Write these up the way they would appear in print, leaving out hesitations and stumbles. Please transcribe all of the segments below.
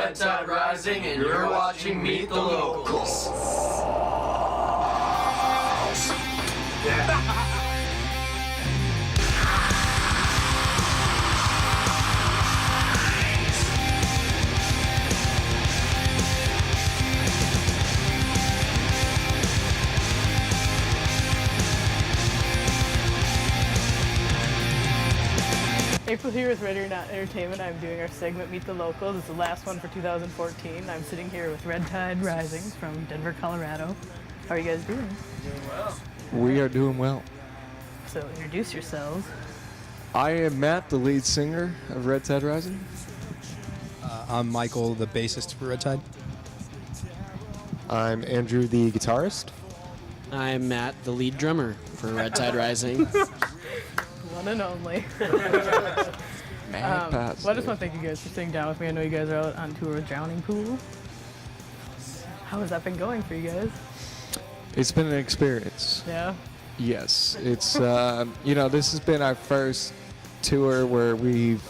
Red Tide Rising, and you're watching Meet the Locals. Yeah. April here with Red Not Entertainment. I'm doing our segment Meet the Locals. It's the last one for 2014. I'm sitting here with Red Tide Rising from Denver, Colorado. How are you guys doing? Doing well. We are doing well. So introduce yourselves. I am Matt, the lead singer of Red Tide Rising. I'm Michael, the bassist for Red Tide. I'm Andrew, the guitarist. I'm Matt, the lead drummer for Red Tide Rising. One and only. Matt Well, I just want to thank you guys for sitting down with me. I know you guys are out on tour with Drowning Pool. How has that been going for you guys? It's been an experience. Yeah? Yes, it's this has been our first tour where we've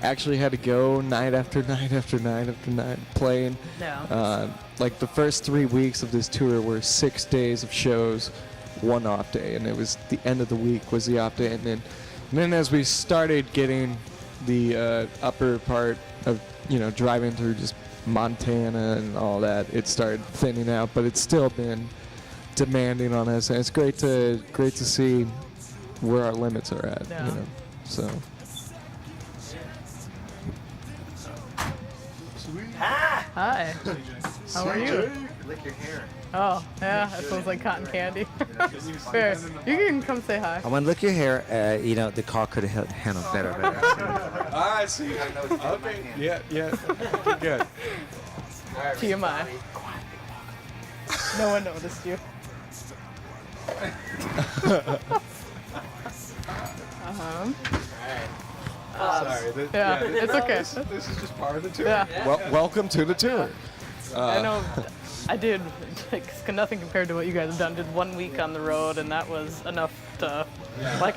actually had to go night after night after night after night playing. Yeah. Like the first 3 weeks of this tour were 6 days of shows, one off day, and it was the end of the week was the off day, and then as we started getting the upper part of driving through just Montana and all that, it started thinning out, but it's still been demanding on us, and it's great to see where our limits are at. Yeah. So. Hi. How are you? Lick your hair. Oh, yeah, it smells like cotton candy. Fair. You can come say hi. I want to look your hair. The car could have handled better. I see. Okay. Yeah. Good. TMI. No one noticed you. Sorry. Yeah, it's okay. This is just part of the tour. Yeah. Welcome to the tour. I know I did nothing compared to what you guys have done. Did 1 week on the road, and that was enough to, I want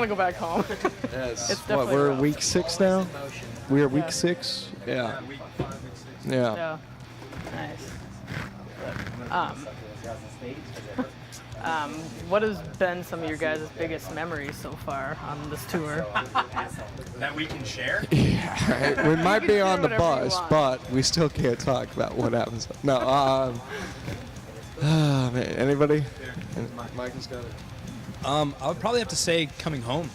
to go back home. Yes. It's definitely we're rough. week 6 now? We are week Yeah. 6? Yeah. Yeah. Yeah. Nice. What has been some of your guys' biggest memories so far on this tour? That we can share? Right. We might can be say on the whatever you bus, want. but we still can't talk about what happens. No, man, anybody? Michael's got it. I would probably have to say coming home.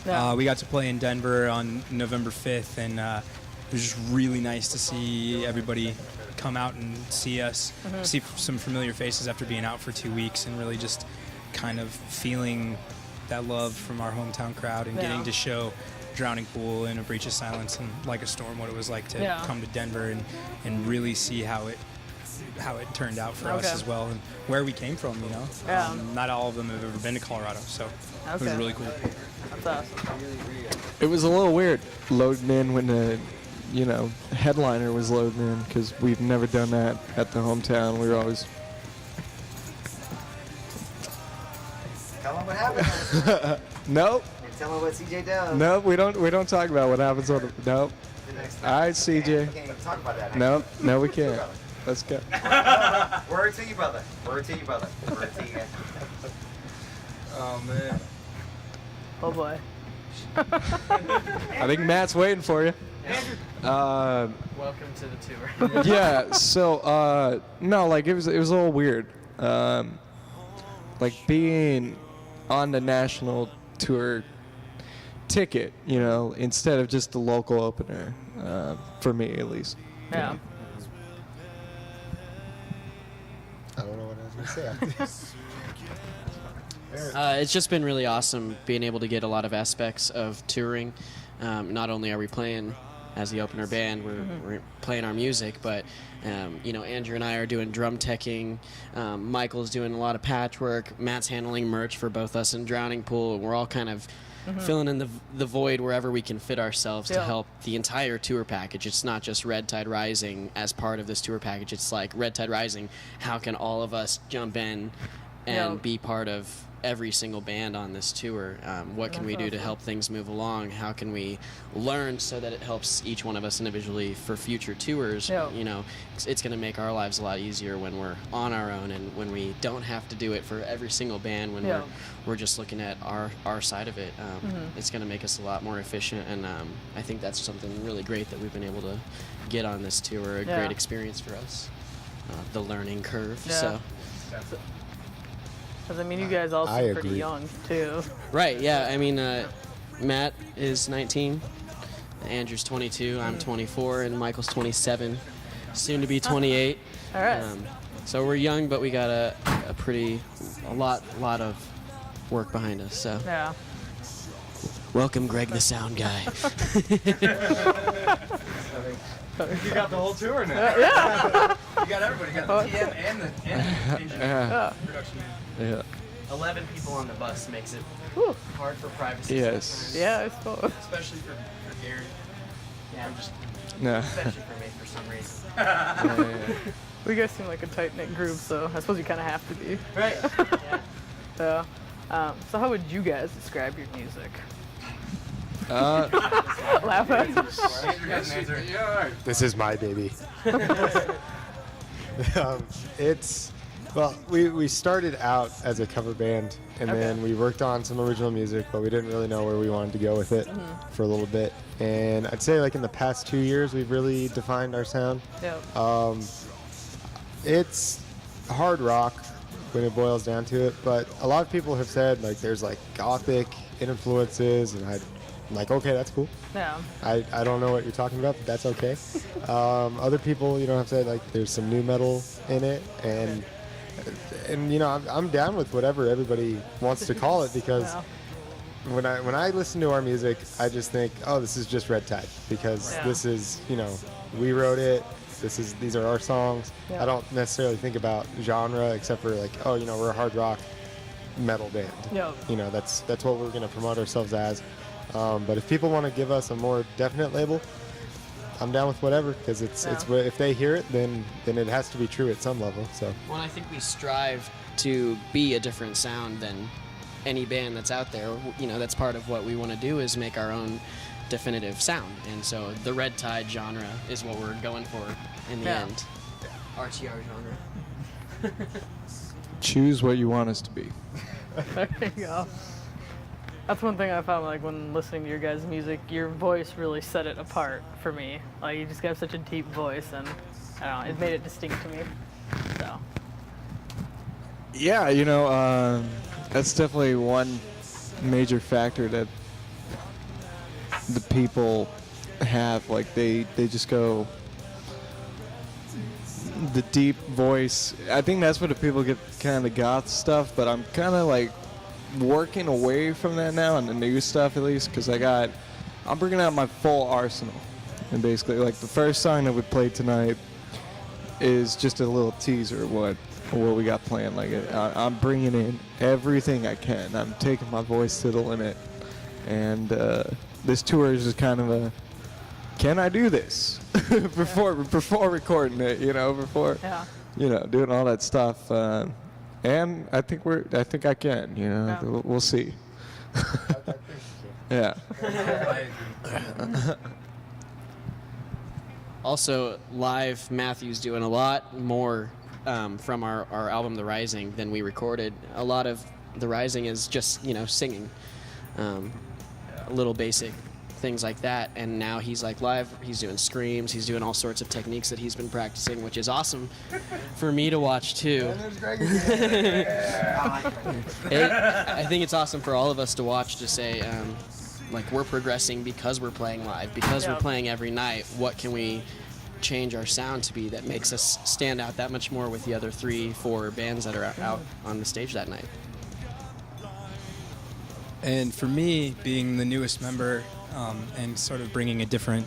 Yeah. We got to play in Denver on November 5th, and it was just really nice to see everybody come out and see us, see some familiar faces after being out for 2 weeks, and really just kind of feeling that love from our hometown crowd and getting to show Drowning Pool and A Breach of Silence and Like a Storm what it was like to come to Denver and really see how it turned out for us as well and where we came from, Yeah. Not all of them have ever been to Colorado, so it was really cool. That's awesome. It was a little weird loading in when the headliner was loading in, because we've never done that at the hometown. We were always Tell them what happened. nope. Tell them what CJ does. Nope, we don't talk about what happens on the nope. The next All right, We CJ. can't even talk about that. No, we can't. Let's go. Word to you, brother. Word to you, brother. Word to you. Oh man. Oh boy. I think Matt's waiting for you. Welcome to the tour. Yeah. So no, like it was a little weird. Like being on the national tour ticket, instead of just the local opener, for me at least. Yeah. I don't know what I was going to say. It's just been really awesome being able to get a lot of aspects of touring. Not only are we playing as the opener band, we're playing our music, but Andrew and I are doing drum teching. Michael's doing a lot of patchwork. Matt's handling merch for both us and Drowning Pool. We're all kind of filling in the void wherever we can fit ourselves to help the entire tour package. It's not just Red Tide Rising as part of this tour package. It's like Red Tide Rising. How can all of us jump in and be part of every single band on this tour. What can we do to help things move along? How can we learn so that it helps each one of us individually for future tours? Yeah. You know, it's going to make our lives a lot easier when we're on our own and when we don't have to do it for every single band, when Yeah. we're just looking at our side of it. It's going to make us a lot more efficient, and I think that's something really great that we've been able to get on this tour, a Yeah. great experience for us. The learning curve. Yeah. So Because, I mean, you guys all I seem pretty agree. young, too. right, yeah. I mean, Matt is 19, Andrew's 22, I'm 24, and Michael's 27, soon to be 28. All right. So we're young, but we got a lot of work behind us. So Yeah. welcome, Greg, the sound guy. You got the whole tour now. Yeah. You got everybody. You got the TM and the engineer. Production man. Yeah. 11 people on the bus makes it Whew. hard for privacy. Yes. Yeah, I suppose. Especially for Gary. Yeah, just No. especially for me for some reason. We guys seem like a tight-knit group, so I suppose you kind of have to be. Right. Yeah. So how would you guys describe your music? Uh, Laugh at it. Andrew has an answer. This is my baby. It's, well, we started out as a cover band, and then we worked on some original music, but we didn't really know where we wanted to go with it for a little bit. And I'd say like in the past 2 years, we've really defined our sound. Yeah. It's hard rock when it boils down to it, but a lot of people have said like there's like gothic influences, and I'm like, okay, that's cool. Yeah. I don't know what you're talking about, but that's okay. Other people, you know, have said like there's some new metal in it, and you know, I'm down with whatever everybody wants to call it, because Yeah. when I listen to our music, I just think, oh, this is just Red Tide, because Yeah. this is, you know, we wrote it. These are our songs. Yeah. I don't necessarily think about genre, except for like, oh, you know, we're a hard rock metal band. Yeah. You know, that's what we're gonna promote ourselves as. But if people want to give us a more definite label, I'm down with whatever, because it's if they hear it, then it has to be true at some level. So Well, I think we strive to be a different sound than any band that's out there. You know, that's part of what we want to do, is make our own definitive sound. And so the Red Tide genre is what we're going for in the Yeah. end. RTR genre. choose what you want us to be. There you go. That's one thing I found, like, when listening to your guys' music, your voice really set it apart for me. Like, you just have such a deep voice, and I don't know, it made it distinct to me. So, Yeah, you know, that's definitely one major factor that the people have. Like, they just go the deep voice. I think that's where the people get kind of goth stuff, but I'm kind of like working away from that now on the new stuff, at least, because I'm bringing out my full arsenal. And basically, like, the first song that we played tonight is just a little teaser of what we got planned. Like, I'm bringing in everything I can. I'm taking my voice to the limit. And this tour is just kind of a, can I do this? before recording it, you know, before, yeah. you know, doing all that stuff. And I think I can, you know, Yeah. we'll see. Yeah. Also, live, Matthew's doing a lot more from our album The Rising than we recorded. A lot of The Rising is just, you know, singing, little basic things like that. And now he's like live, he's doing screams, he's doing all sorts of techniques that he's been practicing, which is awesome for me to watch too. I think it's awesome for all of us to watch, to say, like, we're progressing because we're playing live, because Yeah. we're playing every night. What can we change our sound to be that makes us stand out that much more with the other 3-4 bands that are out on the stage that night? And for me, being the newest member and sort of bringing a different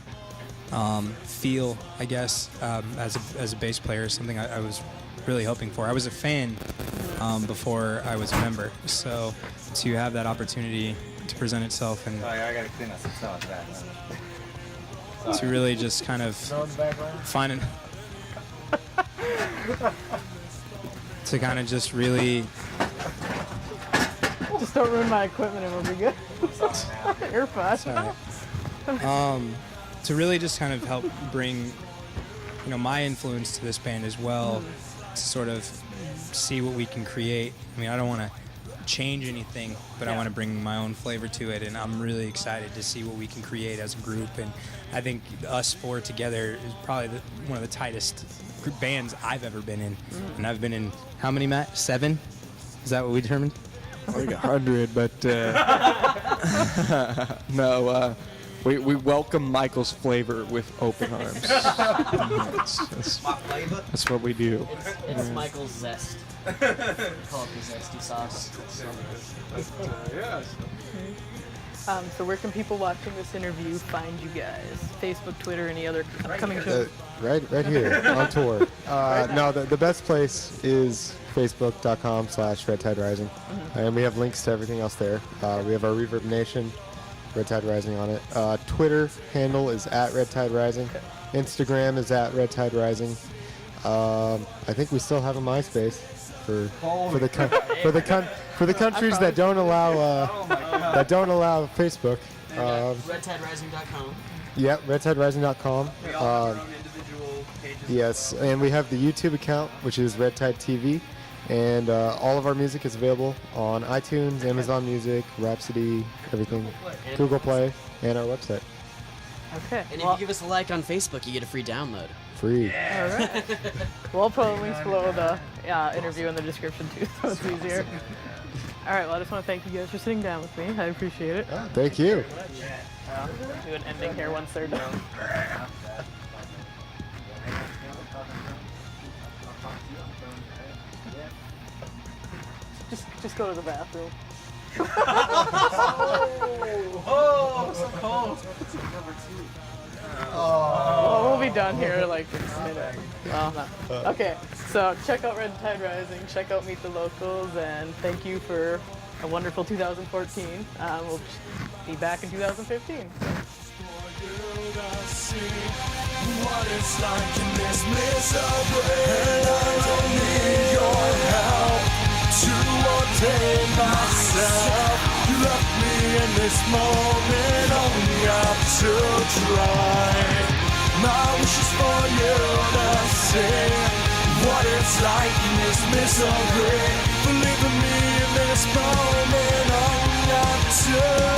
feel, I guess, as a bass player is something I was really hoping for. I was a fan before I was a member, so to have that opportunity to present itself and Oh, yeah, I gotta clean up some stuff with that. to really just kind of find an to kind of just really Just don't ruin my equipment and we'll be good. Earpods. Sorry. To really just kind of help bring, my influence to this band as well, to sort of see what we can create. I mean, I don't want to change anything, but I want to bring my own flavor to it, and I'm really excited to see what we can create as a group. And I think us four together is probably one of the tightest group bands I've ever been in. And I've been in, how many, Matt? 7? Is that what we determined? Like 100, but no. We welcome Michael's flavor with open arms. That's My flavor. what we do. It's Michael's zest. Call it the zesty sauce. So where can people watching this interview find you guys? Facebook, Twitter, any other upcoming shows? Right here on tour. No, the best place is facebook.com/Red Tide Rising, and we have links to everything else there. We have our Reverb Nation, Red Tide Rising on it. Twitter handle is @Red Tide Rising. Instagram is @Red Tide Rising. I think we still have a MySpace for the countries that don't allow Facebook. RedTideRising.com. Yep, redtiderising.com. We all have our own individual pages. Yes, and we have the YouTube account, which is Red Tide TV, and all of our music is available on iTunes, Amazon Music, Rhapsody, everything, Google Play, and our website. Okay. And if you give us a like on Facebook, you get a free download. Free. All right. Well, I'll put links below the interview in the description too, so it's easier. All right. Well, I just want to thank you guys for sitting down with me. I appreciate it. Thank you. Do an ending here once they're done. Just go to the bathroom. Oh, so cold. Well, we'll be done here like in a minute. Well, no. Okay, so check out Red Tide Rising, check out Meet the Locals, and thank you for a wonderful 2014. We'll be back in 2015. What it's like in this misery, and I don't need your help to obtain myself. You left me in this moment, only up to try. My wish is for you to see what it's like in this misery. Believe in me in this moment, only up to